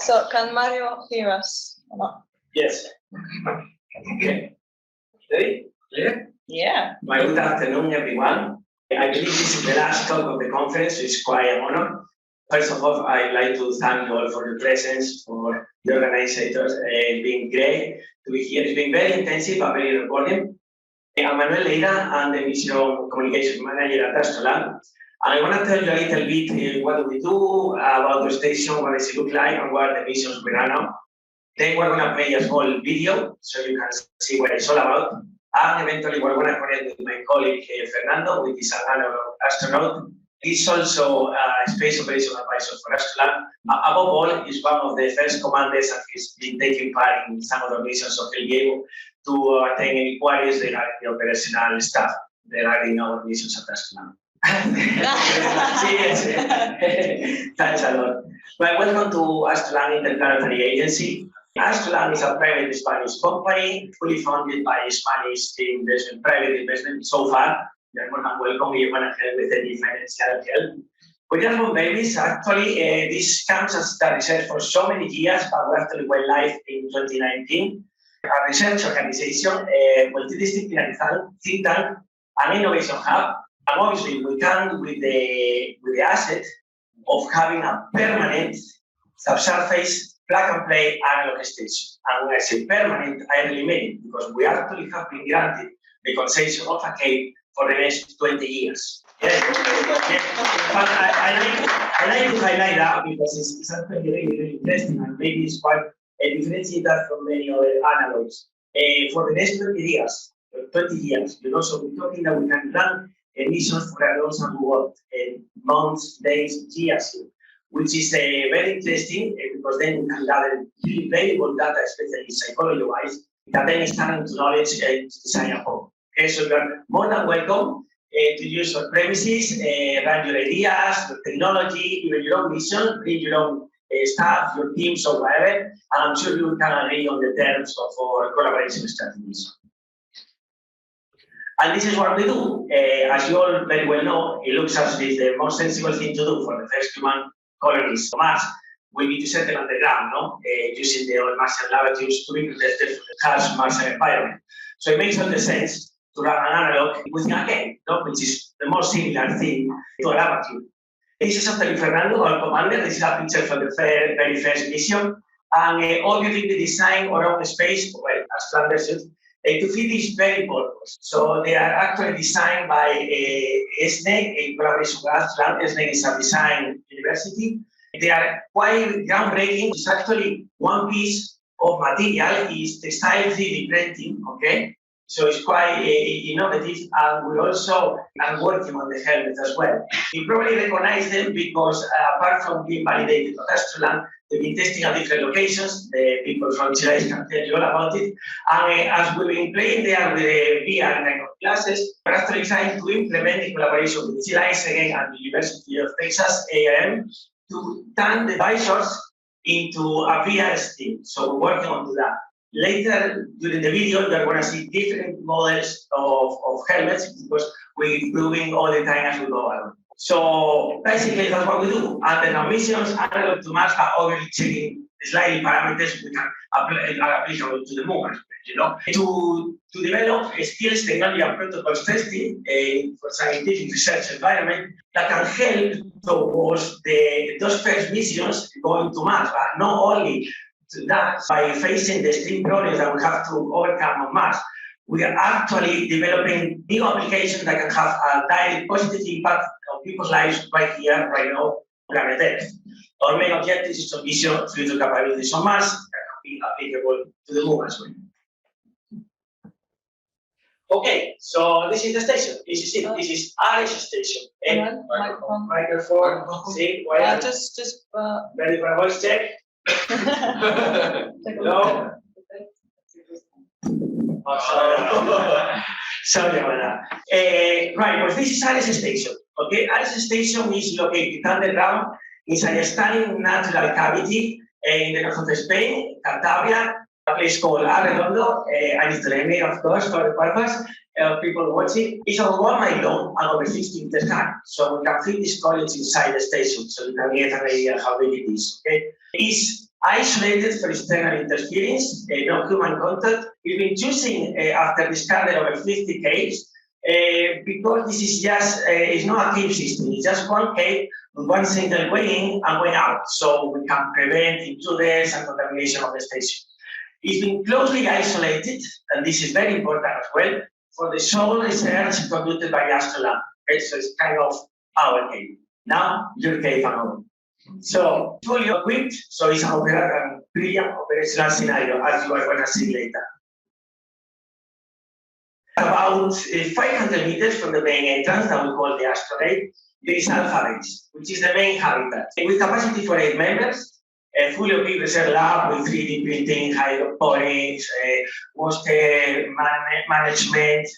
So, can Mario hear us? Yes. Okay. Ready? Clear? Yeah. Well, good afternoon, everyone. I believe this is the last talk of the conference. It's quite an honor. First of all, I'd like to thank you all for your presence, for the organizers. It's been great to be here. It's been very intensive and very rewarding. I'm Manuel Leira, I'm the Mission Communications Manager at Astroland. And I want to tell you a little bit what do we do, about the station, what does it look like, and what are the missions we run on. Then we're going to play a small video so you can see what it's all about. And eventually we're going to connect with my colleague Fernando, with his Analogue astronaut. He's also a space operation advisor for Astroland. Above all, he's one of the first commanders and he's been taking part in some of the missions, so he'll be able to attend any queries regarding the operational staff regarding our missions at Astroland. Yes. Thanks a lot. Well, welcome to Astroland Interplanetary Agency. Astroland is a private Spanish company, fully funded by Spanish investment, private investment so far. You're more than welcome if you want to help with any financial help. We just want babies. Actually, this comes as the research for so many years, but we actually went live in 2019. A research organization, multidisciplinary think tank, an innovation hub, and obviously we come with the asset of having a permanent subsurface plug-and-play analog station. And when I say permanent, I really mean it, because we actually have been granted the concession of a cave for the next 20 years. Yes. But I like to highlight that because it's actually really interesting and maybe it's quite differentiated from many other analogs. For the next 20 years, you know, so we're talking that we can run emissions for a long months, days, years, which is very interesting because then we can gather really valuable data, especially psychology-wise, that then is turning to knowledge to design upon. Okay, so you are more than welcome to use our premises, run your ideas, your technology, even your own mission, bring your own staff, your teams, or whatever, and I'm sure you can agree on the terms of our collaboration strategies. And this is what we do. As you all very well know, it looks as if the most sensible thing to do for the first human colonists on Mars will be to settle on the ground, no? Using the old Martian laboratories to be protected from the harsh Martian environment. So it makes all the sense to run an analog within a cave, no? Which is the most similar thing to a laboratory. This is actually Fernando, our commander. This is a picture from the very first mission. And obviously we design our own space, well, as standards, to fit this very purpose. So they are actually designed by SNEG in collaboration with Astroland. SNEG is a design university. They are quite groundbreaking. It's actually one piece of material is textile 3D printing, okay? So it's quite innovative, and we also are working on the helmet as well. You probably recognize them because apart from being validated at Astroland, they've been testing at different locations. The people from Chile can tell you all about it. And as we've been playing there with the VR kind of classes, we're actually trying to implement the collaboration with Chile again and the University of Texas, A&M, to turn the visors into a VR steam. So we're working on that. Later during the video, you're going to see different models of helmets because we're improving all the time as we go along. So basically, that's what we do. And the missions analog to Mars are already checking slightly parameters we can applicable to the moon, you know. To develop skills, technology, and protocols testing for scientific research environment that can help towards those first missions going to Mars, but not only to that, by facing the extreme problems that we have to overcome on Mars, we are actually developing new applications that can have a direct positive impact on people's lives right here, right now, planet Earth. Our main objective is to mission future capabilities on Mars that can be applicable to the moon as well. Okay, so this is the station. This is it. This is Ares station. Microphone. See, just ready for a voice check? No. Oh, sorry about that. Right, well, this is Ares Station. Okay, Ares Station is located underground inside a stunning natural cavity in the north of Spain, Cantabria. a place called Arredondo. I need to name it, of course, for the purpose of people watching. It's on 1 mile long and over 50 meters high. So we can fit this college inside the station, so you can get an idea how big it is. Okay? It's isolated for external interference, no human contact. We've been choosing after discarding over 50 caves because this is just, it's not a cave system, it's just one cave with one single way in and way out. So we can prevent intruders and contamination of the station. It's been closely isolated, and this is very important as well, for the sole research conducted by Astroland. Okay, so it's kind of our cave. Now, your cave and all. So, fully equipped, so it's a brilliant operational scenario, as you are going to see later. About 500 meters from the main entrance that we call the Asteroid, there is Alpha Base, which is the main habitat. With capacity for 8 members, a fully equipped research lab with 3D printing, hydroponics, water management,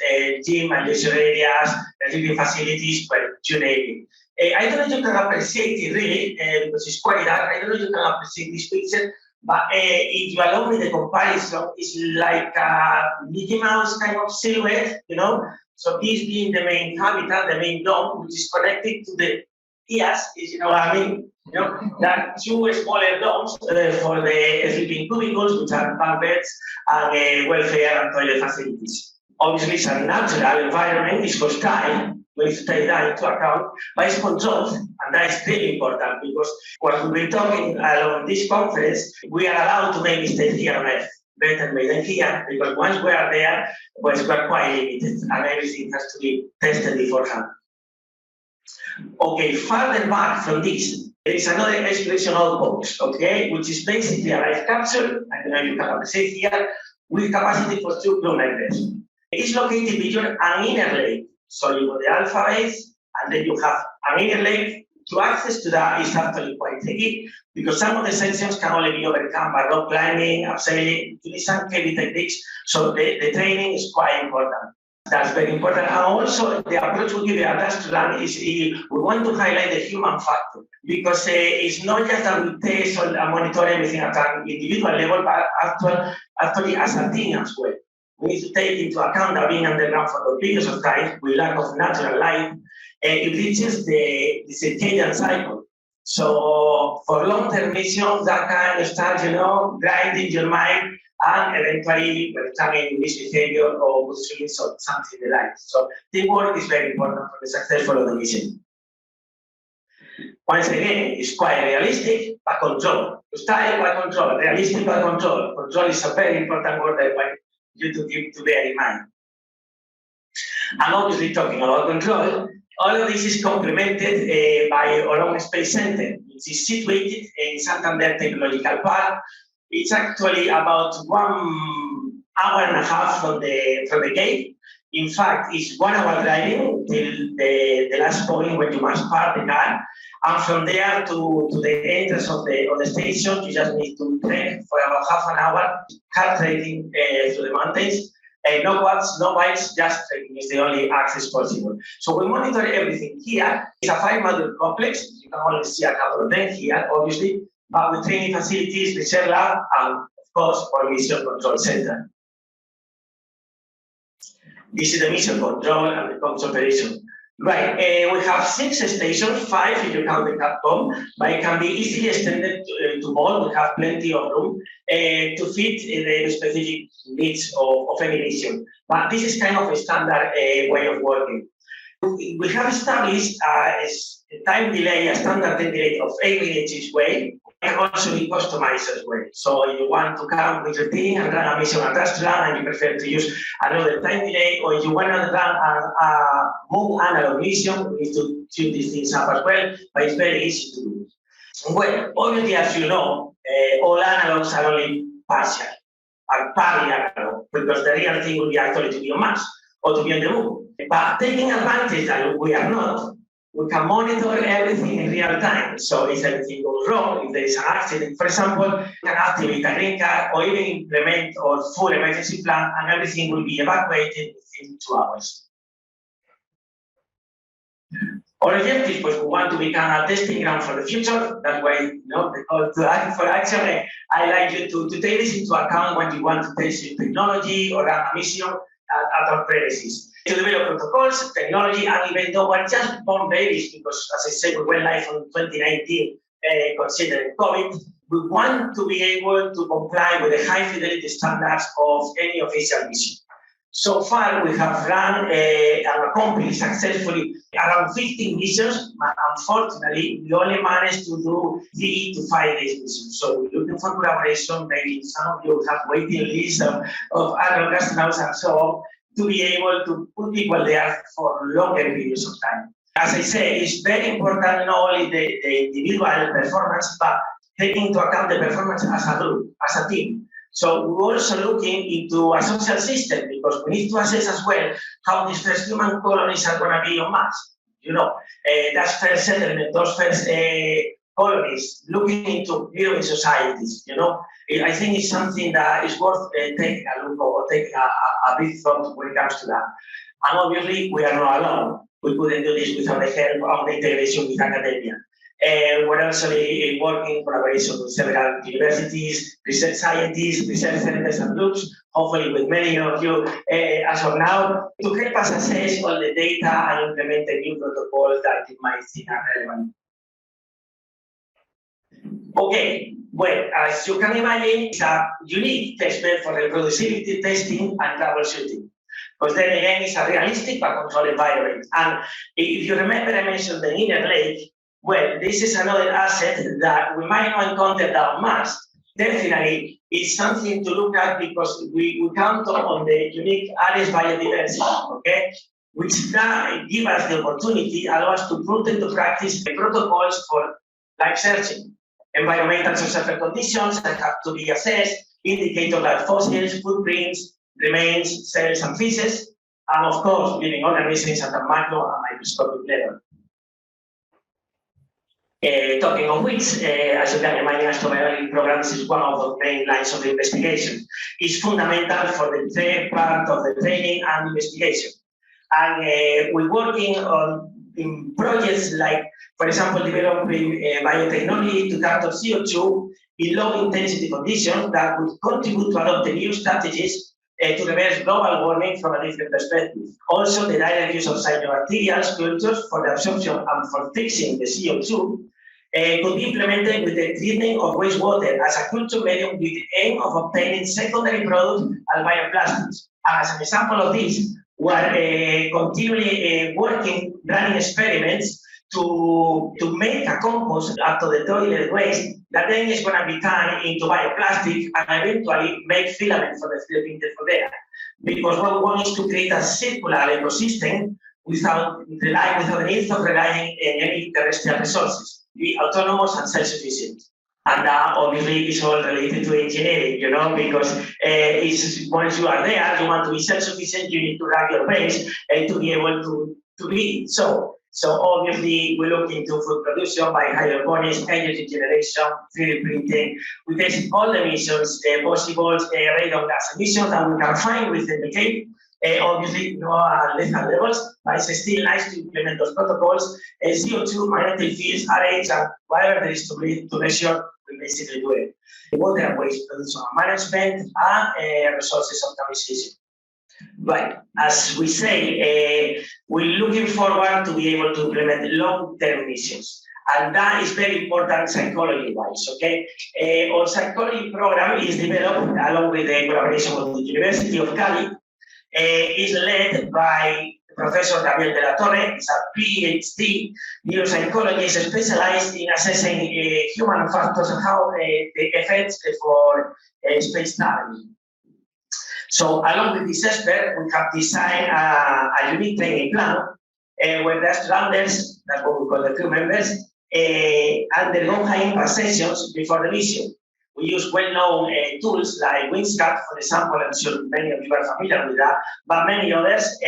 gym and leisure areas, living facilities, well, you name it. I don't know if you can appreciate it really, because it's quite dark. I don't know if you can appreciate this picture, but if you allow me the comparison, it's like a Mickey Mouse kind of silhouette, you know? So this being the main habitat, the main dome, which is connected to the ears, you know what I mean? You know, there are 2 smaller domes for the sleeping cubicles, which are bunk beds and welfare and toilet facilities. Obviously, it's a natural environment, it's hostile. We need to take that into account, but it's controlled, and that is really important because what we've been talking along this conference, we are allowed to make mistakes here on Earth. Better made than here, because once we are there, well, we are quite limited, and everything has to be tested beforehand. Okay, further back from this, there is another Inspirational Box, okay, which is basically a life capsule. I don't know if you can appreciate here, with capacity for 2 crew members. It's located between an inner lake. So you got the Alpha Base, and then you have an inner lake. To access to that is actually quite tricky because some of the sections can only be overcome by rock climbing, abseiling, using some heavy techniques. So the training is quite important. That's very important. And also the approach we give at Astroland is we want to highlight the human factor because it's not just that we test or monitor everything at an individual level, but actually as a team as well. We need to take into account that being underground for the periods of time with lack of natural light, it reaches the circadian cycle. So for long-term missions, that can start, you know, grinding your mind and eventually becoming misbehavior or pursuing something in life. So teamwork is very important for the success of the mission. Once again, it's quite realistic, but control. Style by control, realistic by control. Control is a very important word that you to keep to bear in mind. And obviously, talking about control, all of this is complemented by our own space center, which is situated in Santander Technological Park. It's actually about 1 hour and a half from the gate. In fact, it's 1 hour driving till the last point where you must park the car. And from there to the entrance of the station, you just need to trek for about half an hour, car trekking through the mountains. No quads, no bikes, just trekking is the only access possible. So we monitor everything here. It's a 5-module complex. You can only see a couple of them here, obviously, but with training facilities, research lab, and of course, our mission control center. This is the mission control and the comms operation. Right, we have 6 stations, 5 if you count the Capcom, but it can be easily extended to more. We have plenty of room to fit the specific needs of any mission. But this is kind of a standard way of working. We have established a time delay, a standard time delay of 8 minutes each way. It can also be customized as well. So if you want to come with your team and run a mission at Astroland and you prefer to use another time delay, or if you want to run a more analog mission, we need to tune these things up as well, but it's very easy to do. Well, obviously, as you know, all analogs are only partial, are partly analog, because the real thing will be actually to be on Mars or to be on the moon. But taking advantage that we are not, we can monitor everything in real time. So if anything goes wrong, if there is an accident, for example, we can activate a green card or even implement a full emergency plan, and everything will be evacuated within 2 hours. Our objective was we want to become a testing ground for the future. That's why, you know, the call to act for action. I like you to take this into account when you want to test your technology or run a mission at our premises. To develop protocols, technology, and even though we're just born babies, because as I said, we went live in 2019, considering COVID, we want to be able to comply with the high fidelity standards of any official mission. So far, we have run and accomplished successfully around 15 missions. Unfortunately, we only managed to do 3 to 5 days missions. So we're looking for collaboration. Maybe some of you have waiting lists of other customers and so on to be able to put people there for longer periods of time. As I say, it's very important not only the individual performance, but taking into account the performance as a group, as a team. So we're also looking into a social system because we need to assess as well how these first human colonies are going to be on Mars. You know, that's first settlement, those first colonies, looking into living societies. You know, I think it's something that is worth taking a look or taking a big thought when it comes to that. And obviously, we are not alone. We couldn't do this without the help of the integration with academia. We're also working in collaboration with several universities, research scientists, research centers and groups, hopefully with many of you as of now, to help us assess all the data and implement the new protocols that you might think are relevant. Okay, well, as you can imagine, it's a unique testbed for reproducibility testing and troubleshooting. Because then again, it's a realistic but controlled environment. And if you remember, I mentioned the inner lake. Well, this is another asset that we might not encounter on Mars. Definitely, it's something to look at because we count on the unique Ares biodiversity, okay? Which that give us the opportunity, allow us to put into practice the protocols for life searching. Environmental social conditions that have to be assessed, indicators like fossils, footprints, remains, cells, and feces, and of course, living organisms at a macro and microscopic level. Talking of which, as you can imagine, astrobiology programs is one of the main lines of investigation. It's fundamental for the third part of the training and investigation. And we're working on in projects like, for example, developing biotechnology to capture CO2 in low-intensity conditions that would contribute to adopt new strategies to reverse global warming from a different perspective. Also, the direct use of cyanobacterial cultures for the absorption and for fixing the CO2 could be implemented with the treatment of wastewater as a culture medium with the aim of obtaining secondary products and bioplastics. And as an example of this, we are continually running experiments to make a compost after the toilet waste that then is going to be turned into bioplastic and eventually make filament for the 3D printer for there. Because what we want is to create a circular ecosystem without the need of relying on any terrestrial resources. Be autonomous and self-sufficient. And that obviously is all related to engineering, you know, because once you are there, you want to be self-sufficient, you need to run your base to be able to be so. So obviously we look into food production by hydroponics, energy generation, 3D printing. We test all the emissions, possible radon gas emissions that we can find within the cave. Obviously, no lethal levels, but it's still nice to implement those protocols. CO2, magnetic fields, RH, and whatever there is to measure, we basically do it. Water and waste production management and resources optimization. Right, as we say, we're looking forward to be able to implement long-term missions. And that is very important psychology-wise, okay? Our psychology program is developed along with the collaboration with the University of Cali. Is led by Professor Gabriel de la Torre. He's a PhD neuropsychologist specialized in assessing human factors and how the effects for space travel. So along with this expert, we have designed a unique training plan where the astrolanders, that's what we call the crew members, undergo high-impact sessions before the mission. We use well-known tools like WinSCAT, for example. I'm sure many of you are familiar with that, but many others,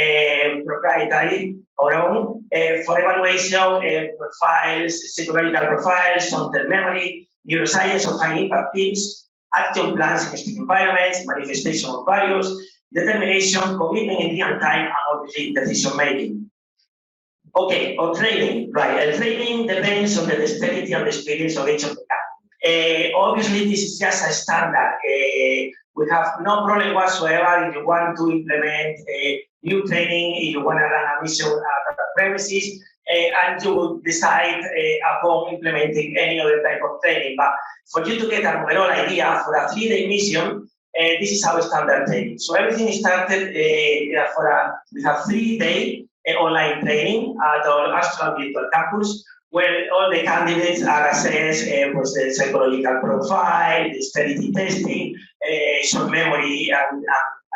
proprietary or own, for evaluation, profiles, psychological profiles, long-term memory, neuroscience of high-impact teams, action plans in extreme environments, manifestation of values, determination, commitment in real time, and obviously decision-making. Okay, on training, right. And training depends on the dexterity and the experience of each of the captains. Obviously, this is just a standard. We have no problem whatsoever if you want to implement a new training, if you want to run a mission at the premises, and you will decide upon implementing any other type of training. But for you to get an overall idea, for a 3-day mission, this is our standard training. So everything started with a 3-day online training at our Astroland Virtual Campus, where all the candidates are assessed with the psychological profile, the dexterity testing, short memory, and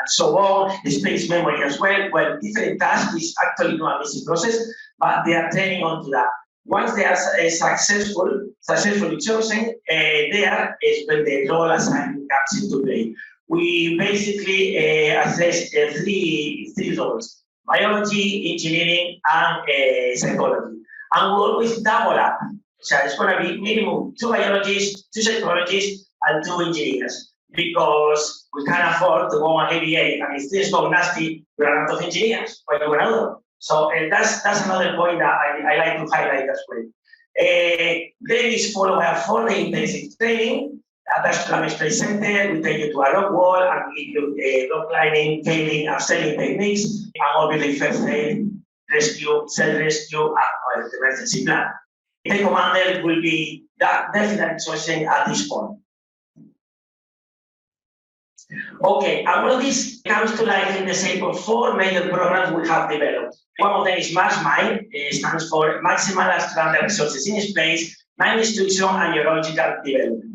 so on, the space memory as well. Well, different tasks is actually not a missing process, but they are training onto that. Once they are successfully chosen, there is when the role assignment comes into play. We basically assess three roles: biology, engineering, and psychology. And we always double up. So it's going to be minimum 2 biologists, 2 psychologists, and 2 engineers, because we can't afford to go on ABA. And if things go nasty, we run out of engineers. What are you going to do? So that's another point that I like to highlight as well. Then is followed by a 4-day intensive training at the Astroland Space Center. We take you to a rock wall and give you rock climbing, caving, and sailing techniques, and obviously first aid, rescue, self-rescue, and the emergency plan. The commander will be definitely chosen at this point. Okay, and all of this comes to life in the shape of 4 major programs we have developed. One of them is Mastermind, stands for Maximal Astronomical Resources in Space, Mind Instruction and Neurological Development.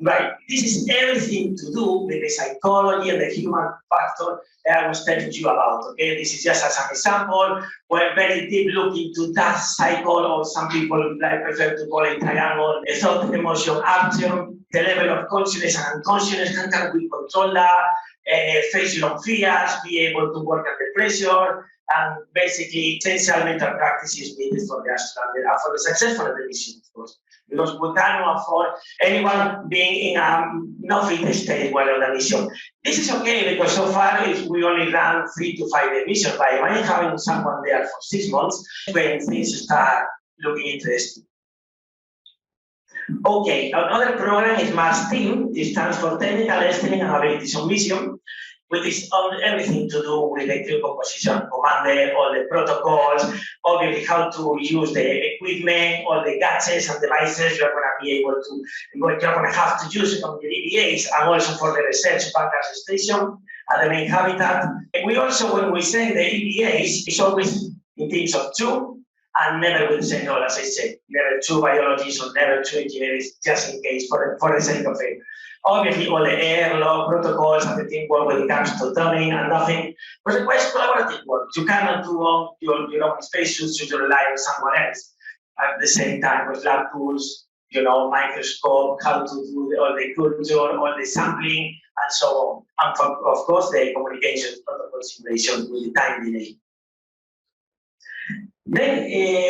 Right, this is everything to do with the psychology and the human factor that I was telling you about. Okay, this is just as an example. We're very deep look into that cycle, or some people prefer to call it triangle: thought, emotion, action, the level of consciousness and unconsciousness. How can we control that? Face your own fears, be able to work under pressure, and basically essential mental practices needed for the astronaut, for the successful mission, of course. Because we cannot afford anyone being in a not fit state while on the mission. This is okay, because so far we only ran 3 to 5 day missions, but imagine having someone there for 6 months when things start looking interesting. Okay, another program is MASTEAM. It stands for Technical Listening and Abilities on Mission, which is on everything to do with the crew composition, commander, all the protocols, obviously how to use the equipment, all the gadgets and devices you're going to be able to, what you're going to have to use on the EVAs, and also for the research background station at the main habitat. And we also, when we send the EVAs, it's always in teams of 2, and never with the same role, as I said, never 2 biologists or never 2 engineers, just in case, for the sake of it. Obviously, all the airlock protocols and the teamwork when it comes to tuning and nothing, but it requires collaborative work. You cannot do all your own spacesuits, you rely on someone else. At the same time, with lab tools, microscope, how to do all the culture, all the sampling, and so on. And of course, the communication protocol simulation with the time delay. Then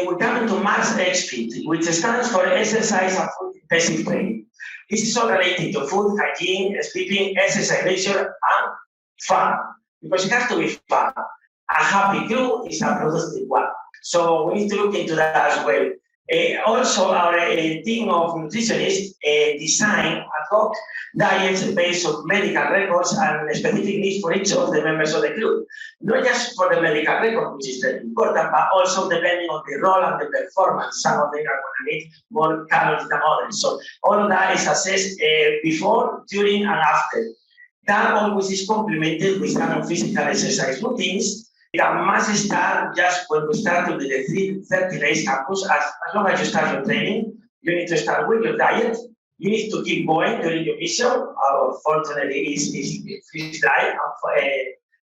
we come into Max XFIT, which stands for Exercise and Food Intensive Training. This is all related to food, hygiene, sleeping, exercise, leisure, and fun. Because it has to be fun. A happy crew is a productive one. So we need to look into that as well. Also, our team of nutritionists design ad hoc diets based on medical records and specific needs for each of the members of the crew. Not just for the medical record, which is very important, but also depending on the role and the performance. Some of them are going to need more calories than others. So all of that is assessed before, during, and after. That always is complemented with some physical exercise routines that must start just when we start with the 30 days campus. As long as you start your training, you need to start with your diet. You need to keep going during your mission. Fortunately, it's fish diet.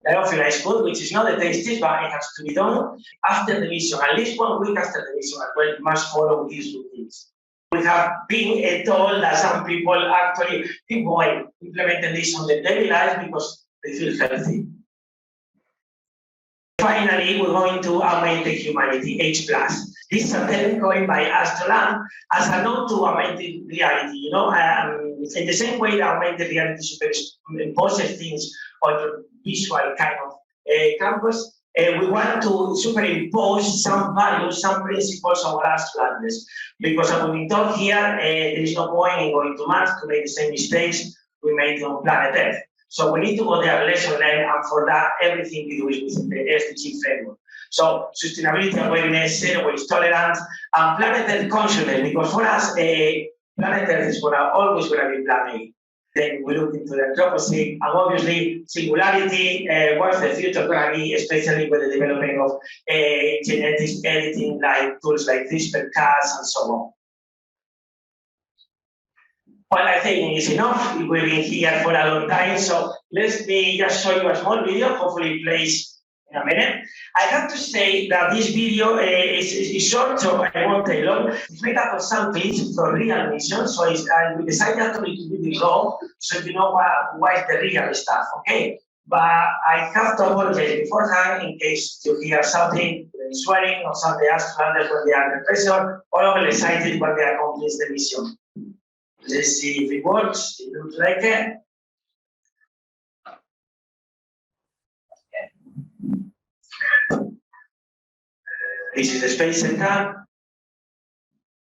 Lyophilized food, which is not the tastiest, but it has to be done after the mission. At least 1 week after the mission as well, you must follow these routines. We have been told that some people actually implementing this on their daily life because they feel healthy. Finally, we're going to Augmented Humanity, H+. This is a term coined by Astroland as a nod to augmented reality. In the same way that augmented reality superimposes things on your visual kind of campus, we want to superimpose some values, some principles of Astrolanders. Because as we talk here, there is no point in going to Mars to make the same mistakes we made on planet Earth. So we need to go there, lesson learned, and for that, everything we do is within the SDG framework. So sustainability, awareness, zero waste tolerance, and planet Earth consciousness, because for us, planet Earth is always going to be planet A. Then we look into the anthropocene, and obviously singularity, what's the future going to be, especially with the development of genetic editing, like tools like CRISPR-Cas and so on. Well, I think it's enough. We've been here for a long time, so let me just show you a small video, hopefully it plays in a minute. I have to say that this video is short, so I won't take long. It's made up of some clips from real missions, so we decided actually to do the raw, so you know what is the real stuff, okay? But I have to apologize beforehand in case you hear something, swearing, or some of the Astrolanders when they are under pressure, or over excited when they accomplish the mission. Let's see if it works. It looks like it. This is the Space Center.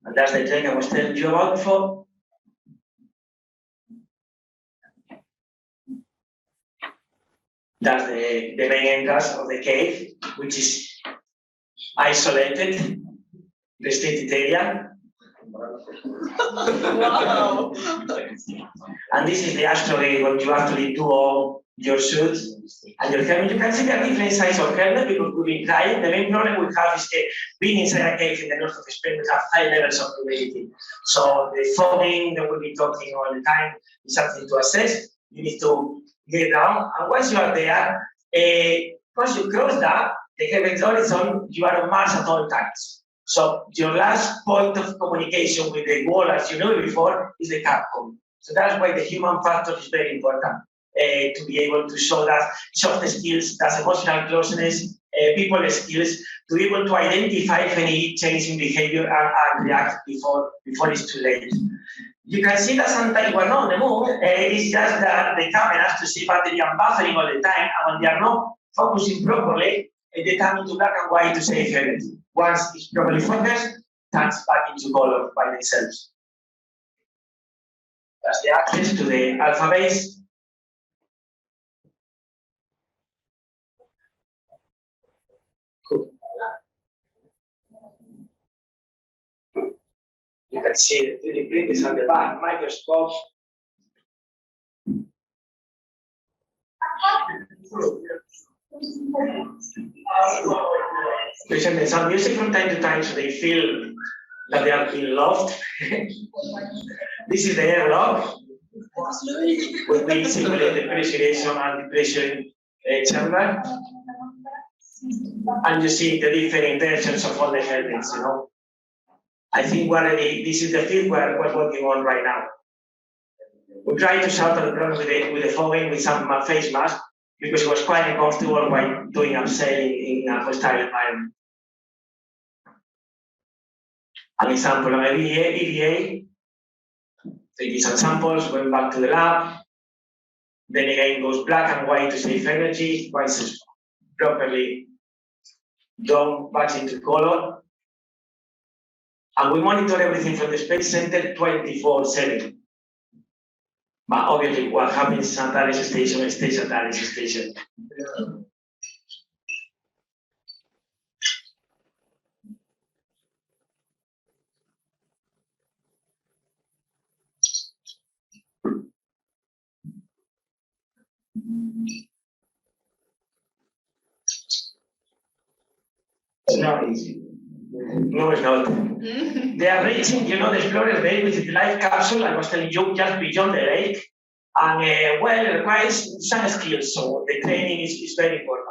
And that's the train I was telling you about before. That's the main entrance of the cave, which is isolated, restricted area. Wow. And this is the asteroid where you actually do all your suit and your helmet. You can see there are different sizes of helmet because we've been trying. The main problem we have is being inside a cave in the north of Spain, we have high levels of humidity. So the fogging that we'll be talking all the time is something to assess. You need to get down. And once you are there, once you cross that, the heavens horizon, you are on Mars at all times. So your last point of communication with the world, as you knew before, is the Capcom. So that's why the human factor is very important to be able to show that soft skills, that emotional closeness, people skills, to be able to identify if any change in behavior and react before it's too late. You can see that sometimes when on the moon, it's just that the cameras to see battery and buffering all the time, and when they are not focusing properly, they turn into black and white to save energy. Once it's properly focused, turns back into color by themselves. That's the access to the alpha base. Cool. You can see the 3D printers on the back, microscopes. Listen to some music from time to time so they feel that they are being loved. This is the airlock, where we simulate the pressurization and depression chamber. And you see the different versions of all the helmets, you know. I think this is the field we're working on right now. We try to solve the problem with the fogging with some face mask, because it was quite uncomfortable while doing abseiling in a hostile environment. An example of EVA, taking some samples, went back to the lab, then again goes black and white to save energy, once it's properly done back into color. And we monitor everything from the Space Center 24/7. But obviously, what happens at that station stays at that station. It's not easy. No, it's not. They are reaching, you know, the Explorer's Bay, which is the life capsule I was telling you, just beyond the lake. And well, it requires some skills, so the training is very important.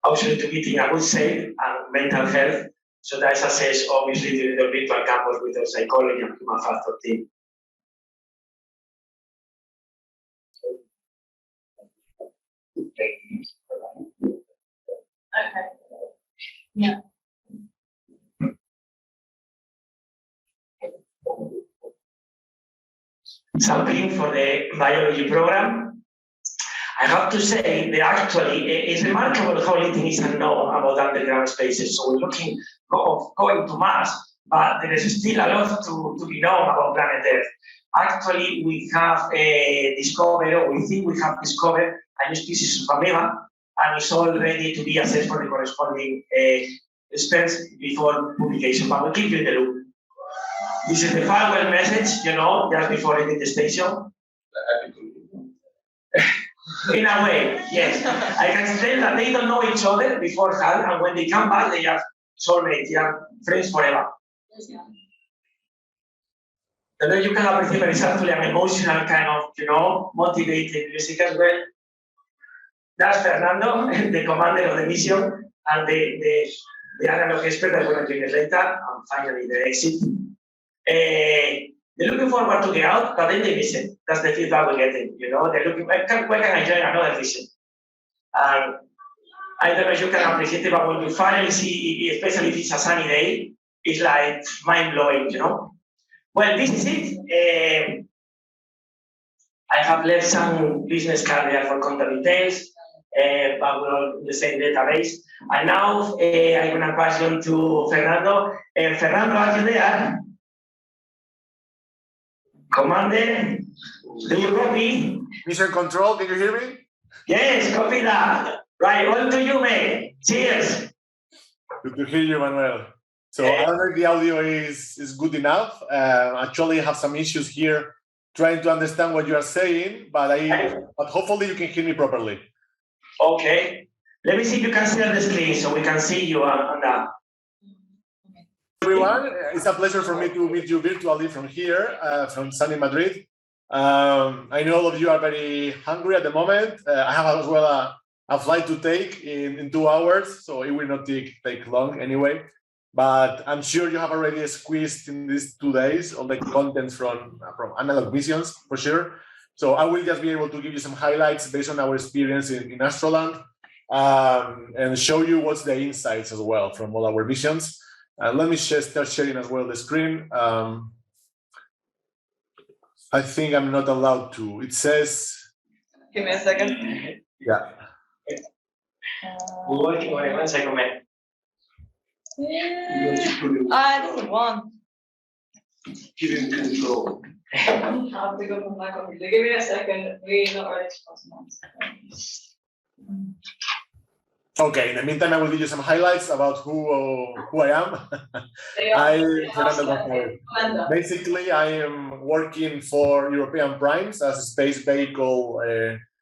Obviously, to be in a good shape and mental health, so that's assessed obviously during the virtual campus with the psychology and human factor team. Okay. Yeah. Sampling for the biology program. I have to say that actually it's remarkable how little is known about underground spaces. So we're looking going to Mars, but there is still a lot to be known about planet Earth. Actually, we have discovered, or we think we have discovered, a new species of amoeba, and it's all ready to be assessed for the corresponding expense before publication. But we'll keep you in the loop. This is the farewell message, just before leaving the station. In a way, yes. I can tell that they don't know each other beforehand, and when they come back, they are soulmates, they are friends forever. And then you can appreciate that it's actually an emotional kind of, motivated music as well. That's Fernando, the commander of the mission, and the analog expert that we're going to join later, and finally the exit. They're looking forward to get out, but then they miss it. That's the feedback we're getting. They're looking, where can I join another mission? And I don't know if you can appreciate it, but when you finally see, especially if it's a sunny day, it's like mind-blowing, Well, this is it. I have left some business card there for contact details, but we're on the same database. And now I'm going to pass you on to Fernando. Fernando, are you there? Commander, do you copy? Mission control, can you hear me? Yes, copy that. Right, on to you, mate. Cheers. Good to hear you, Manuel. So I don't know if the audio is good enough. Actually, I have some issues here trying to understand what you are saying, but hopefully you can hear me properly. Okay. Let me see if you can see on the screen so we can see you on that. Everyone, it's a pleasure for me to meet you virtually from here, from sunny Madrid. I know all of you are very hungry at the moment. I have as well a flight to take in 2 hours, so it will not take long anyway. But I'm sure you have already squeezed in these 2 days all the content from Analogue missions, for sure. So I will just be able to give you some highlights based on our experience in Astroland, and show you what's the insights as well from all our missions. Let me start sharing as well the screen. I think I'm not allowed to. It says... Give me a second. Yeah. We're working on it. 1 second, man. I didn't want. Give control. I have to go from my computer. Give me a second. We're not ready to pause now. Okay, in the meantime, I will give you some highlights about who I am. Basically, I am working for European Primes as a space vehicle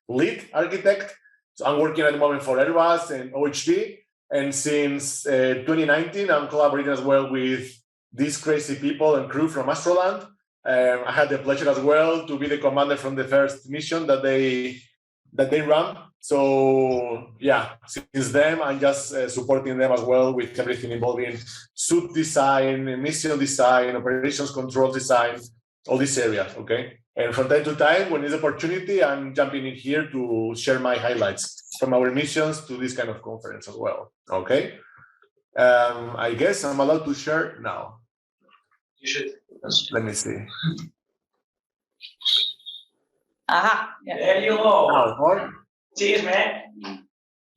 lead architect. So I'm working at the moment for Airbus and OHD. And since 2019, I'm collaborating as well with these crazy people and crew from Astroland. I had the pleasure as well to be the commander from the first mission that they ran. So yeah, since then, I'm just supporting them as well with everything involving suit design, mission design, operations control design, all these areas, okay? And from time to time, when there's opportunity, I'm jumping in here to share my highlights from our missions to this kind of conference as well, okay? I guess I'm allowed to share now. You should. Let me see. Aha. Yeah. There you go. Now, more? Cheers, man.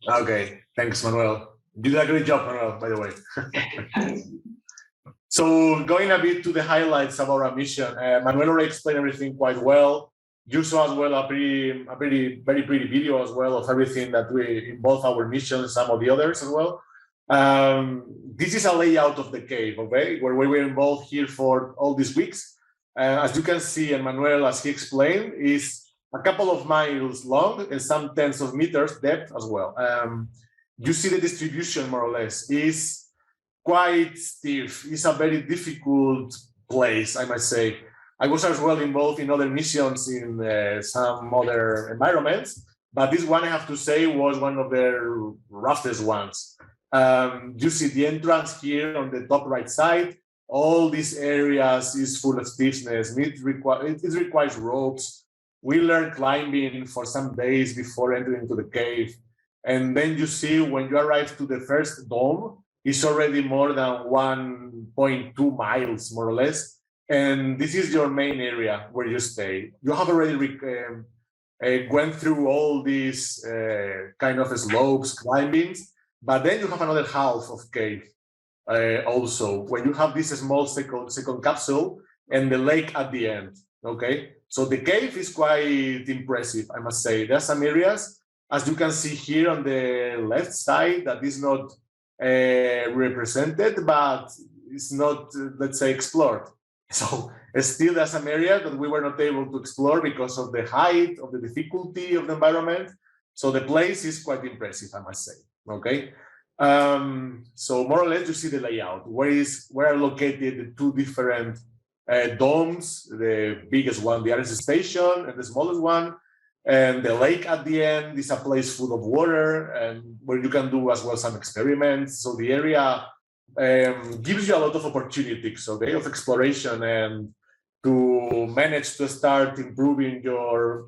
Okay, thanks, Manuel. You did a great job, Manuel, by the way. So going a bit to the highlights of our mission, Manuel already explained everything quite well. You saw as well a very pretty video as well of everything that we involve our missions, some of the others as well. This is a layout of the cave, okay, where we were involved here for all these weeks. As you can see, and Manuel, as he explained, is a couple of miles long and some tens of meters depth as well. You see the distribution more or less is quite stiff. It's a very difficult place, I must say. I was as well involved in other missions in some other environments, but this one I have to say was one of the roughest ones. You see the entrance here on the top right side. All these areas is full of stiffness. It requires ropes. We learned climbing for some days before entering into the cave. And then you see when you arrive to the first dome, it's already more than 1.2 miles, more or less. And this is your main area where you stay. You have already went through all these kind of slopes, climbings, but then you have another half of cave also, when you have this small second capsule and the lake at the end, okay? So the cave is quite impressive, I must say. There are some areas, as you can see here on the left side, that is not represented, but it's not, let's say, explored. So still there's some area that we were not able to explore because of the height, of the difficulty of the environment. So the place is quite impressive, I must say, okay? So more or less you see the layout. Where are located the two different domes, the biggest one, the RS station, and the smallest one. And the lake at the end is a place full of water and where you can do as well some experiments. So the area gives you a lot of opportunities, okay, of exploration and to manage to start improving your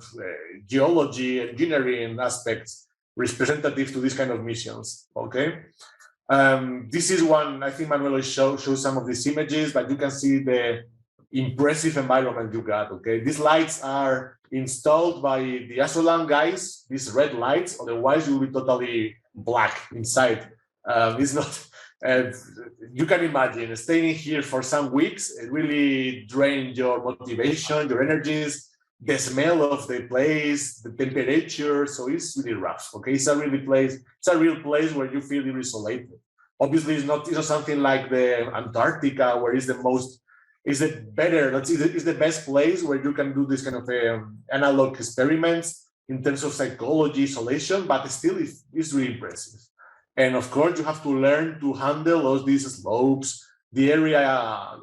geology, engineering aspects representative to these kind of missions, okay? This is one, I think Manuel will show some of these images, but you can see the impressive environment you got, okay? These lights are installed by the Astroland guys, these red lights, otherwise you'll be totally black inside. It's not, you can imagine staying here for some weeks, it really drains your motivation, your energies, the smell of the place, the temperature, so it's really rough, okay? It's a real place where you feel isolated. Obviously, it's not something like the Antarctica, where it's the best place where you can do this kind of analog experiments in terms of psychology, isolation, but still it's really impressive. And of course, you have to learn to handle all these slopes. The area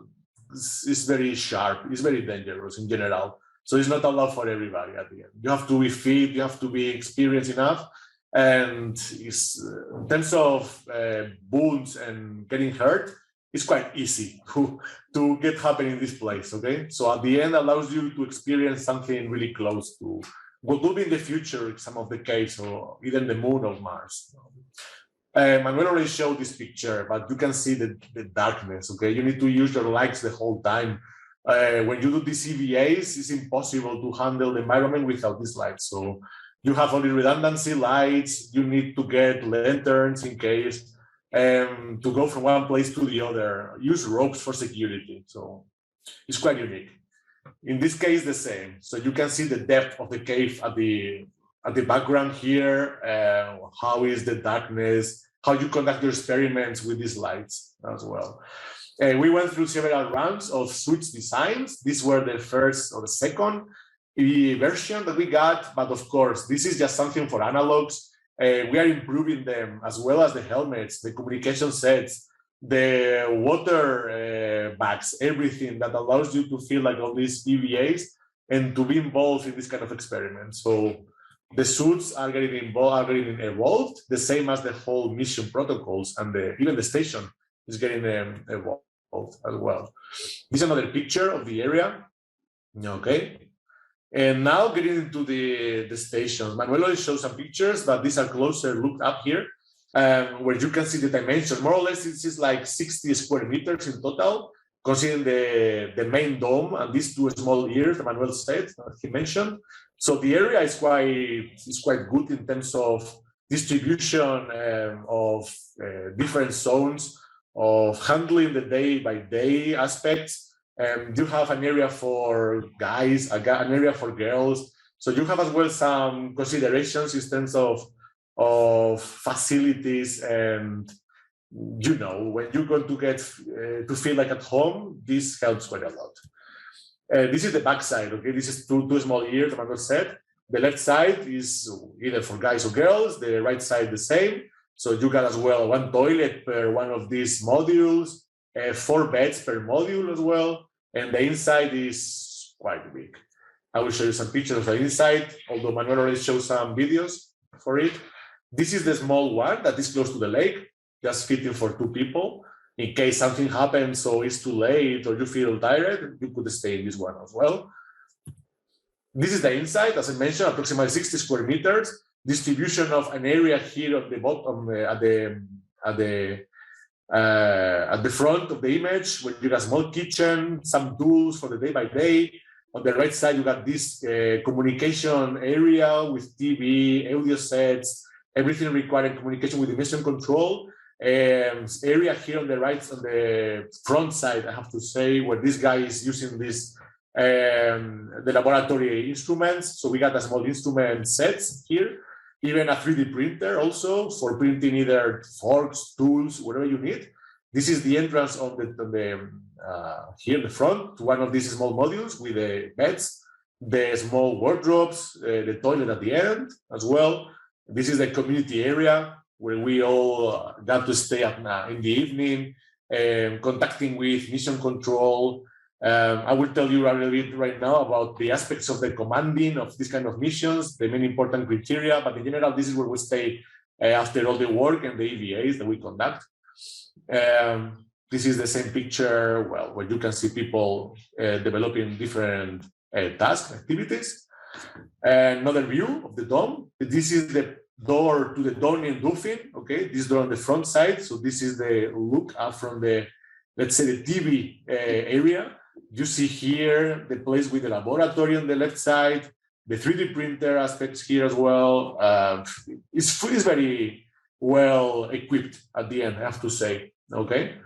is very sharp, it's very dangerous in general. So it's not allowed for everybody at the end. You have to be fit, you have to be experienced enough. And it's, in terms of wounds and getting hurt, it's quite easy to get happen in this place, okay? So at the end allows you to experience something really close to what will be in the future in some of the caves or even the moon of Mars. Manuel already showed this picture, but you can see the darkness, okay? You need to use your lights the whole time. When you do these EVAs, it's impossible to handle the environment without these lights. So you have only redundancy lights, you need to get lanterns in case, to go from one place to the other, use ropes for security. So it's quite unique. In this case, the same. So you can see the depth of the cave at the background here, how is the darkness, how you conduct your experiments with these lights as well. We went through several rounds of switch designs. These were the first or the second version that we got, but of course, this is just something for analogs. We are improving them as well as the helmets, the communication sets, the water bags, everything that allows you to feel like all these EVAs and to be involved in this kind of experiments. So the suits are getting evolved, the same as the whole mission protocols, and even the station is getting evolved as well. This is another picture of the area, okay? And now getting into the stations. Manuel already showed some pictures, but these are closer looked up here, where you can see the dimension. More or less, this is like 60 square meters in total, considering the main dome and these two small ears that Manuel said, he mentioned. So the area is quite good in terms of distribution of different zones, of handling the day-by-day aspects. You have an area for guys, an area for girls. So you have as well some considerations in terms of facilities, and you know, when you're going to get to feel like at home, this helps quite a lot. This is the back side, okay? This is two small ears, as Manuel said. The left side is either for guys or girls, the right side the same. So you got as well one toilet per one of these modules, 4 beds per module as well. And the inside is quite big. I will show you some pictures of the inside, although Manuel already showed some videos for it. This is the small one that is close to the lake, just fitting for 2 people. In case something happens, so it's too late or you feel tired, you could stay in this one as well. This is the inside, as I mentioned, approximately 60 square meters. Distribution of an area here at the bottom, at the front of the image, where you got a small kitchen, some tools for the day-by-day, On the right side, you got this communication area with TV, audio sets, everything requiring communication with the mission control. Area here on the right, on the front side, I have to say, where this guy is using this, the laboratory instruments. So we got a small instrument sets here, even a 3D printer also for printing either forks, tools, whatever you need. This is the entrance of here in the front to one of these small modules with the beds, the small wardrobes, the toilet at the end as well. This is the community area where we all got to stay in the evening, contacting with mission control. I will tell you a little bit right now about the aspects of the commanding of this kind of missions, the main important criteria, but in general, this is where we stay after all the work and the EVAs that we conduct. This is the same picture, well, where you can see people developing different tasks, activities. Another view of the dome. This is the door to the Dornier Dolphin, okay? This door on the front side. So this is the look up from the, let's say, the TV area. You see here the place with the laboratory on the left side, the 3D printer aspects here as well. It's very well equipped at the end, I have to say, okay?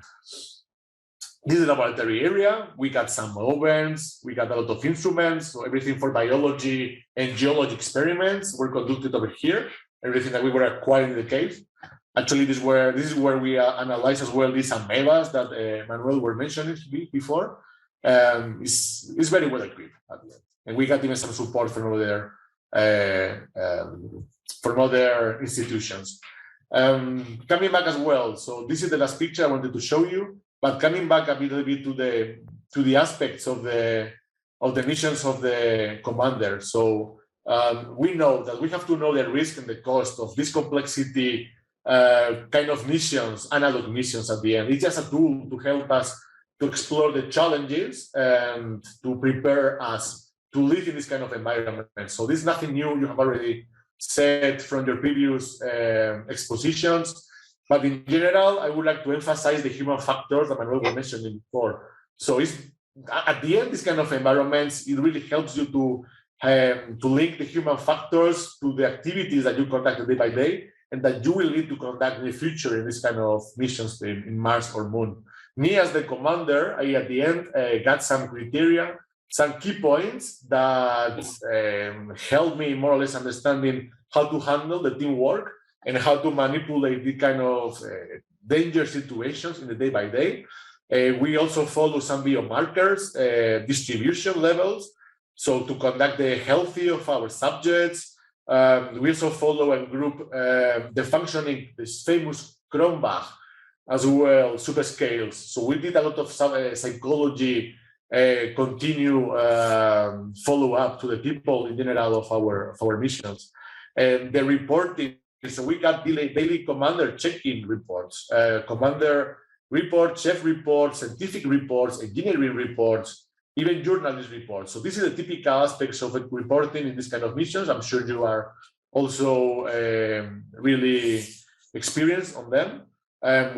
This is the laboratory area. We got some ovens, we got a lot of instruments, so everything for biology and geology experiments were conducted over here, everything that we were acquiring in the cave. Actually, this is where we analyze as well these amoebas that Manuel were mentioning before. It's very well equipped at the end. And we got even some support from other institutions. Coming back as well, so this is the last picture I wanted to show you. But coming back a little bit to the aspects of the missions of the commander. So we know that we have to know the risk and the cost of this complexity kind of missions, analog missions at the end. It's just a tool to help us to explore the challenges and to prepare us to live in this kind of environment. So this is nothing new. You have already said from your previous expositions. But in general, I would like to emphasize the human factors that Manuel was mentioning before. So it's, at the end, this kind of environments, it really helps you to link the human factors to the activities that you conduct day by day and that you will need to conduct in the future in this kind of missions in Mars or Moon. Me as the commander, I at the end got some criteria, some key points that help me more or less understanding how to handle the teamwork and how to manipulate the kind of danger situations in the day by day. We also follow some biomarkers, distribution levels, so to conduct the health of our subjects. We also follow and group the functioning, this famous Cronbach, as well, superscales. So we did a lot of psychology, continue follow-up to the people in general of our missions. And the reporting, so we got daily commander check-in reports, commander reports, chef reports, scientific reports, engineering reports, even journalist reports. So this is the typical aspects of reporting in this kind of missions. I'm sure you are also really experienced on them.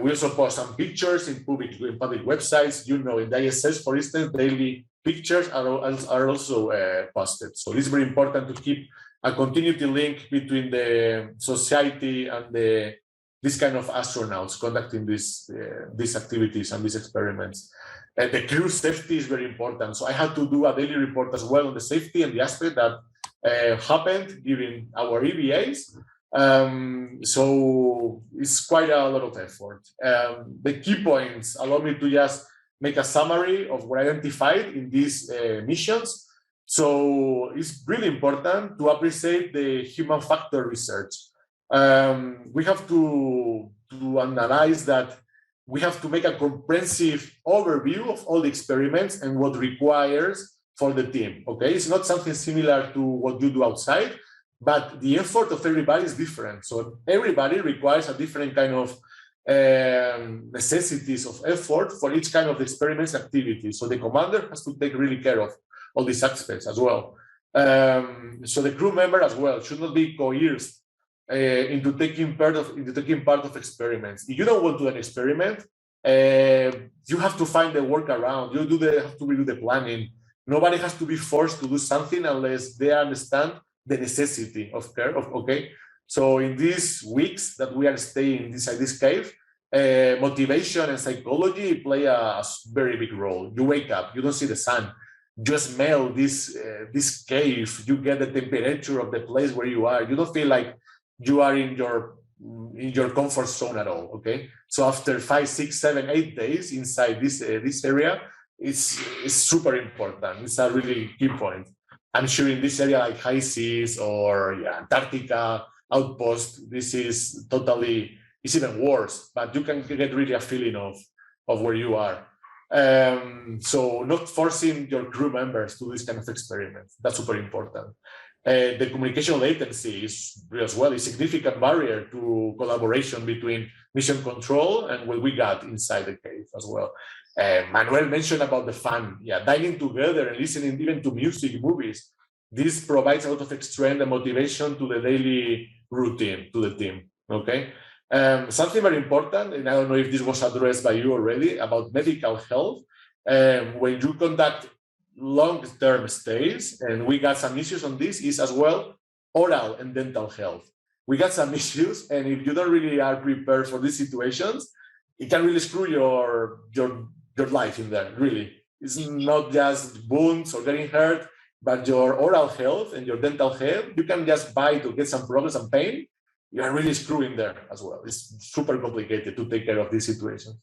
We also post some pictures in public websites. You know, in the ISS, for instance, daily pictures are also posted. So this is very important to keep a continuity link between the society and this kind of astronauts conducting these activities and these experiments. The crew safety is very important. So I had to do a daily report as well on the safety and the aspect that happened during our EVAs. So it's quite a lot of effort. The key points allow me to just make a summary of what I identified in these missions. So it's really important to appreciate the human factor research. We have to analyze that. We have to make a comprehensive overview of all the experiments and what requires for the team. Okay, it's not something similar to what you do outside, but the effort of everybody is different. So everybody requires a different kind of necessities of effort for each kind of experiments activity. So the commander has to take really care of all these aspects as well. So the crew member as well should not be coerced into taking part of experiments. If you don't want to do an experiment, you have to find the workaround. You have to redo the planning. Nobody has to be forced to do something unless they understand the necessity of care. Okay, so in these weeks that we are staying inside this cave, motivation and psychology play a very big role. You wake up, you don't see the sun, you smell this cave, you get the temperature of the place where you are. You don't feel like you are in your comfort zone at all. Okay, so after 5, 6, 7, 8 days inside this area, it's super important. It's a really key point. I'm sure in this area like high seas or Antarctica outpost, this is totally, it's even worse, but you can get really a feeling of where you are. So not forcing your crew members to do this kind of experiments, that's super important. The communication latency is as well a significant barrier to collaboration between mission control and what we got inside the cave as well. Manuel mentioned about the fun, dining together and listening even to music, movies. This provides a lot of strength and motivation to the daily routine, to the team, okay? Something very important, and I don't know if this was addressed by you already, about medical health. When you conduct long-term stays, and we got some issues on this, is as well oral and dental health. We got some issues, and if you don't really are prepared for these situations, it can really screw your life in there, really. It's not just wounds or getting hurt, but your oral health and your dental health, you can just buy to get some problems and pain. You are really screwing there as well. It's super complicated to take care of these situations.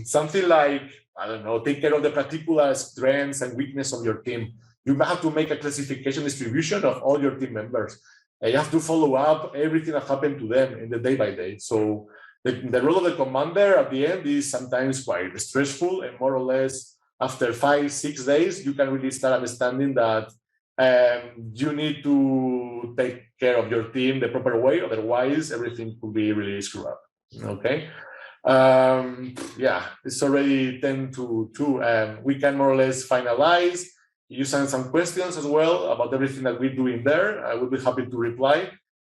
Something like, I don't know, take care of the particular strengths and weakness of your team. You have to make a classification distribution of all your team members. You have to follow up everything that happened to them in the day by day. So the role of the commander at the end is sometimes quite stressful, and more or less after 5, 6 days, you can really start understanding that you need to take care of your team the proper way, otherwise everything could be really screwed up. Okay. It's already 10 to 2. We can more or less finalize. You send some questions as well about everything that we're doing there. I would be happy to reply.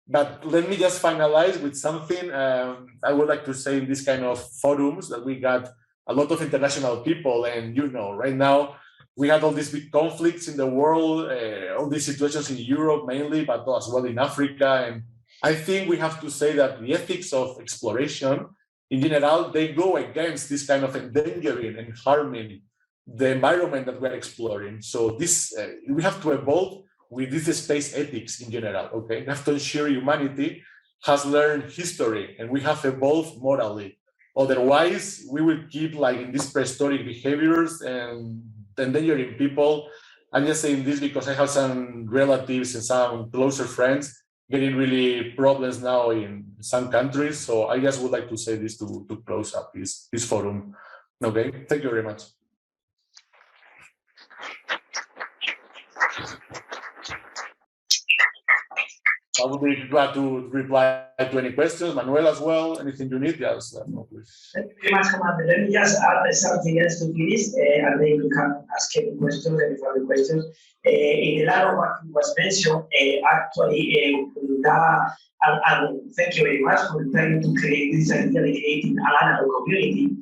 But let me just finalize with something I would like to say in this kind of forums that we got a lot of international people, and right now we had all these big conflicts in the world, all these situations in Europe mainly, but as well in Africa. And I think we have to say that the ethics of exploration in general, they go against this kind of endangering and harming the environment that we're exploring. So this we have to evolve with this space ethics in general, okay? We have to ensure humanity has learned history and we have evolved morally. Otherwise, we will keep like in these prehistoric behaviors and endangering people. I'm just saying this because I have some relatives and some closer friends getting really problems now in some countries. So I just would like to say this to close up this forum. Okay, thank you very much. I would be glad to reply to any questions. Manuel as well, anything you need, yes. Thank you very much, Commander. Let me just add something else to finish, and then you can ask any questions, any further questions. In the line of what was mentioned, actually, and thank you very much for trying to create this idea of creating an analog community.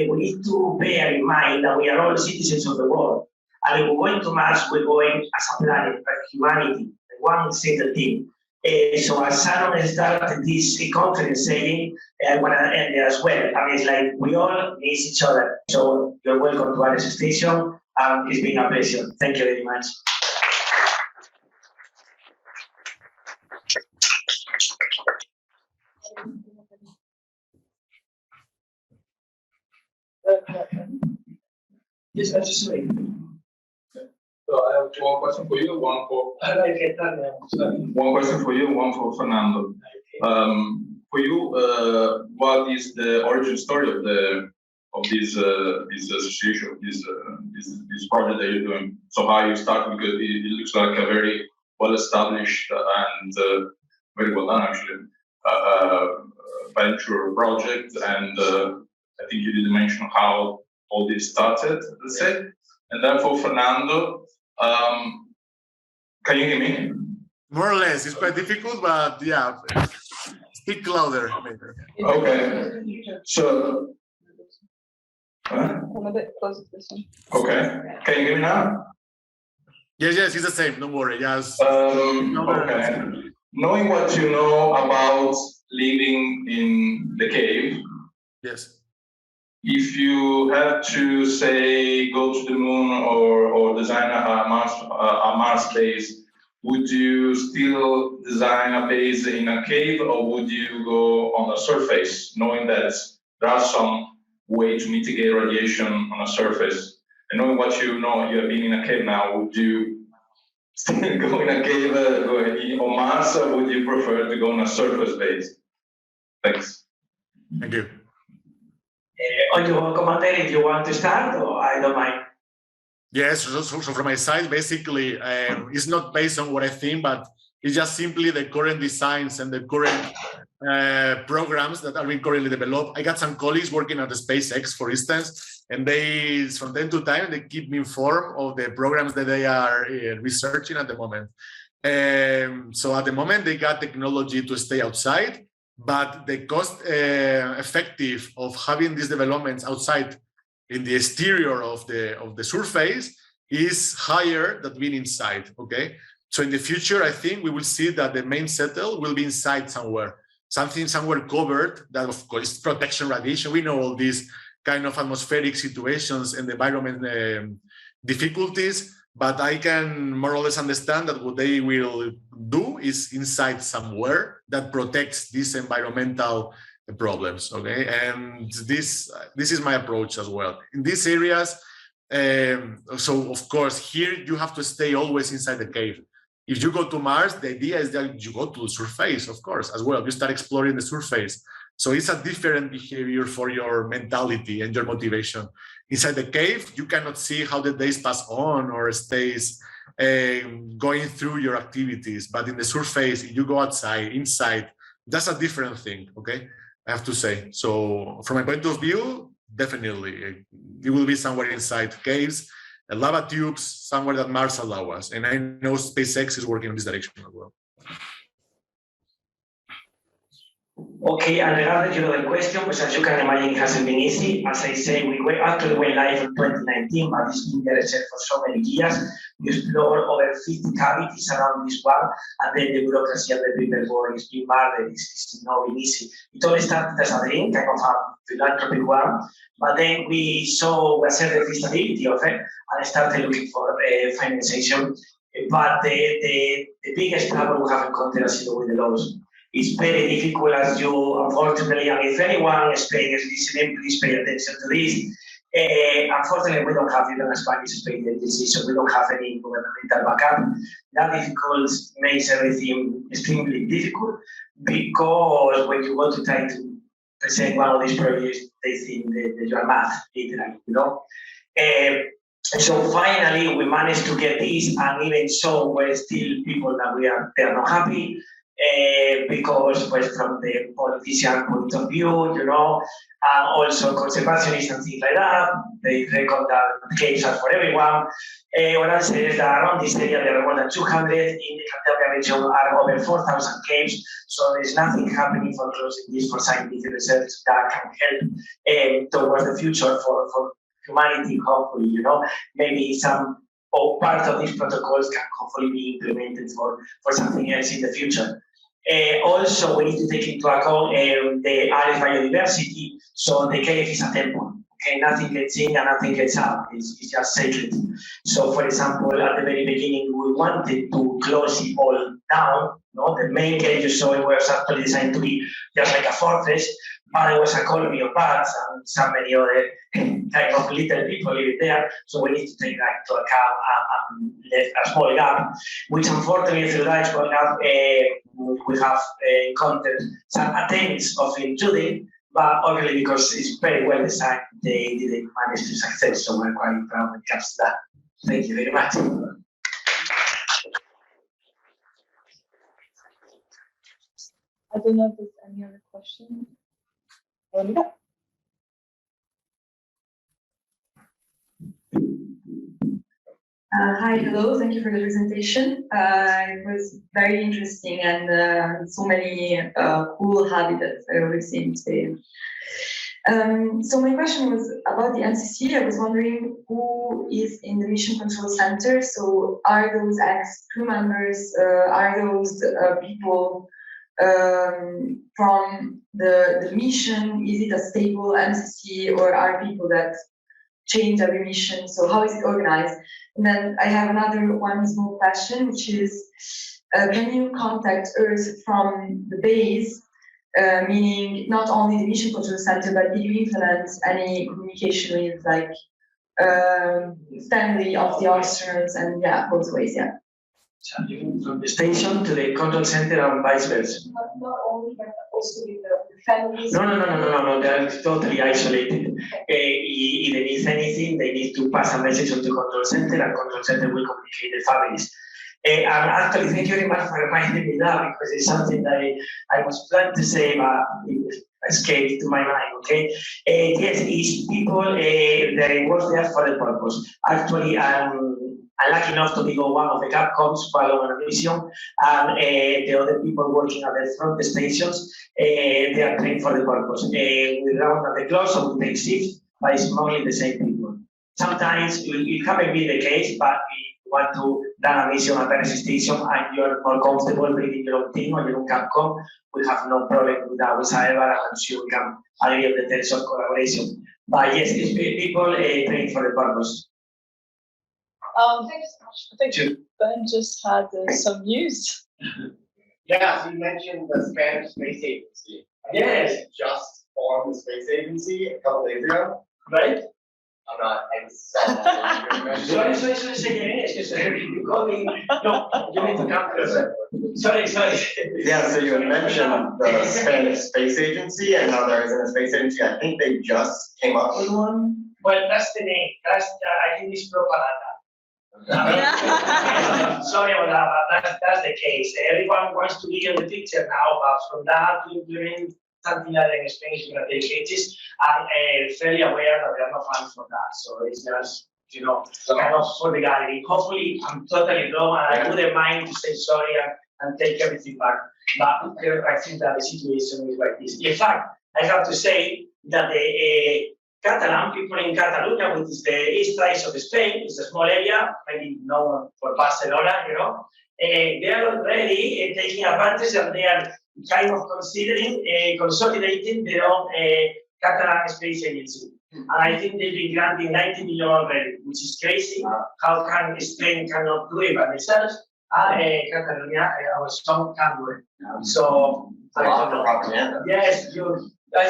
We need to bear in mind that we are all citizens of the world. And if we're going to Mars, we're going as a planet, as humanity, one single team. So Asylum started this conference saying, I want to end there as well. I mean, it's like we all need each other. So you're welcome to our station. It's been a pleasure. Thank you very much. Yes, I'm just waiting. So I have one question for you, one question for you, one for Fernando. For you, what is the origin story of this association, this project that you're doing? So how you started, because it looks like a very well established and very well done actually venture project, and I think you didn't mention how all this started, let's say. And then for Fernando, can you hear me? More or less. It's quite difficult, but yeah, speak louder. Okay. So I'm a bit closer to this one. Okay. Can you hear me now? Yes, it's the same. Don't worry. Yes. Okay. Knowing what you know about living in the cave, Yes. if you had to say go to the moon or design a Mars base, would you still design a base in a cave or would you go on a surface, knowing that there are some way to mitigate radiation on a surface? And knowing what you know, you have been in a cave now, would you still go in a cave on Mars or would you prefer to go on a surface base? Thanks. Thank you. On your commander, if you want to start, or I don't mind. Yes, so from my side, basically, it's not based on what I think, but it's just simply the current designs and the current programs that are being currently developed. I got some colleagues working at the SpaceX, for instance, and they, from time to time, they keep me informed of the programs that they are researching at the moment. So at the moment, they got technology to stay outside, but the cost effective of having these developments outside in the exterior of the surface is higher than being inside, okay? So in the future, I think we will see that the main settle will be inside somewhere, something somewhere covered that, of course, protection radiation. We know all these kind of atmospheric situations and environment difficulties, but I can more or less understand that what they will do is inside somewhere that protects these environmental problems, okay? And this is my approach as well. In these areas, so of course, here you have to stay always inside the cave. If you go to Mars, the idea is that you go to the surface, of course, as well. You start exploring the surface. So it's a different behavior for your mentality and your motivation. Inside the cave, you cannot see how the days pass on or stays going through your activities. But in the surface, you go outside, inside, that's a different thing, okay? I have to say. So from my point of view, definitely, it will be somewhere inside caves, lava tubes, somewhere that Mars allows us. And I know SpaceX is working in this direction as well. Okay, and regarding your other question, which as you can imagine, it hasn't been easy. As I say, we actually went live in 2019, but it's been there for so many years. We explored over 50 cavities around this one, and then the bureaucracy and the paperwork is being bad, it's not been easy. It all started as a dream, kind of a philanthropic one, but then we saw the feasibility of it and started looking for financiation. But the biggest problem we have encountered is with the laws. It's very difficult, as you unfortunately, and if anyone in Spain is listening, please pay attention to this. Unfortunately, we don't have even a Spanish space agency, so we don't have any governmental backup. That difficult makes everything extremely difficult because when you go to try to present one of these projects, they think that you are mad, literally, you know. So finally, we managed to get this, and even so, we're still people that they are not happy. Because from the politician point of view, you know, and also conservationists and things like that, they reckon that caves are for everyone. What I say is that around this area there are more than 200, in the Cantabria region are over 4,000 caves, so there's nothing happening for closing this for scientific research that can help towards the future for humanity, hopefully, you know, maybe some or part of these protocols can hopefully be implemented for something else in the future. Also, we need to take into account the Earth's biodiversity, so the cave is a temple. Okay, nothing gets in and nothing gets out. It's just sacred. So, for example, at the very beginning, we wanted to close it all down. No, the main cave you saw was actually designed to be just like a fortress, but it was a colony of bats and so many other kind of little people living there. So we need to take that into account and left a small gap, which unfortunately through that small gap, we have encountered some attempts of intruding, but obviously because it's very well designed, they didn't manage to succeed. So we're quite proud when it comes to that. Thank you very much. I don't know if there's any other questions. Hi, hello, thank you for the presentation. It was very interesting and so many cool habitats we've seen today. So my question was about the NCC. I was wondering who is in the Mission Control Center. So are those ex-crew members? Are those people from the mission? Is it a stable NCC, or are people that change every mission? So how is it organized? And then I have another one small question, which is, can you contact Earth from the base? Meaning not only the Mission Control Center, but did you implement any communication with like family of the astronauts, and yeah, both ways, yeah. So you can from the station to the control center and vice versa. Not only, but also with the families. No. They are totally isolated. If they need anything, they need to pass a message on the control center, and control center will communicate the families. And actually, thank you very much for reminding me that, because it's something that I was planning to say, but it escaped to my mind, okay? Yes, it's people that work there for the purpose. Actually, I'm lucky enough to be one of the Capcoms following a mission, and the other people working at the front stations, they are trained for the purpose. We round at the clock, so we take shifts, but it's mostly the same people. Sometimes it haven't been the case, but want to run a mission at a station and you're more comfortable bringing your own team or your own Capcom, we have no problem with that whatsoever, and I'm sure we can agree on the terms of collaboration. But yes, it's people trained for the purpose. I think Ben just had some news. Yeah, so you mentioned the Spanish Space Agency. Yes. Just formed the space agency a couple days ago. Right? I'm not, I saw Sorry, you call me, no, you need to come closer. Sorry. Yeah, so you mentioned the Spanish Space Agency and how there isn't a space agency. I think they just came up with one. Well, that's the name, I think it's propaganda. Sorry about that, but that's the case. Everyone wants to be in the picture now, but from that to implement something like in Spanish, it's going to take ages. I'm fairly aware that there are no funds for that. So it's just, kind of for the gallery. Hopefully, I'm totally wrong, and I wouldn't mind to say sorry and take everything back. But I think that the situation is like this. In fact, I have to say that the Catalan people in Catalonia, which is the east side of Spain, is a small area, maybe known for Barcelona, they are already taking advantage, and they are kind of considering consolidating their own Catalan space agency. And I think they've been granting 90 million already, which is crazy. How can Spain cannot do it by themselves? Catalonia, our son, can do it. So, yes,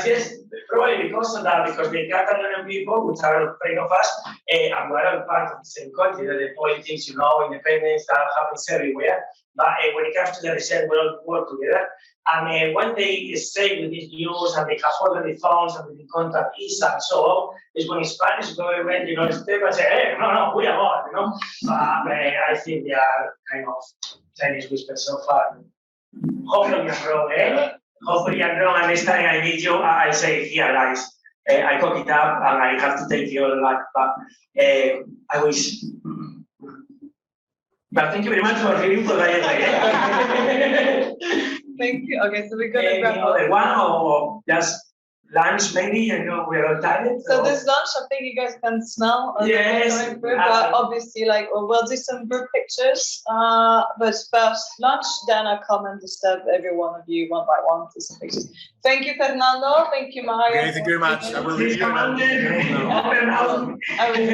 yes, probably because of that, because the Catalan people, which are afraid of us, and we're all part of the same country, the politics, independence, that happens everywhere. But when it comes to the research, we all work together. And when they say with these news, and they have already funds and they contact ISA and so on, is when Spanish government, step and say, hey, no, we are on, I think they are kind of Chinese whispers so far. Hopefully I'm wrong, Hopefully I'm wrong, and next time I meet you, I say, here, guys, I cock it up, and I have to take your luck, but I wish. But thank you very much for reading for Thank you. Okay, so we're going to wrap the up. one or just lunch, maybe, we're all tired. So this lunch, I think you guys can smell. Yes. But obviously, we'll do some group pictures. But first lunch, then I come and disturb every one of you one by one to some pictures. Thank you, Fernando. Thank you, Mario. Okay, thank you very much. I will leave you now. I will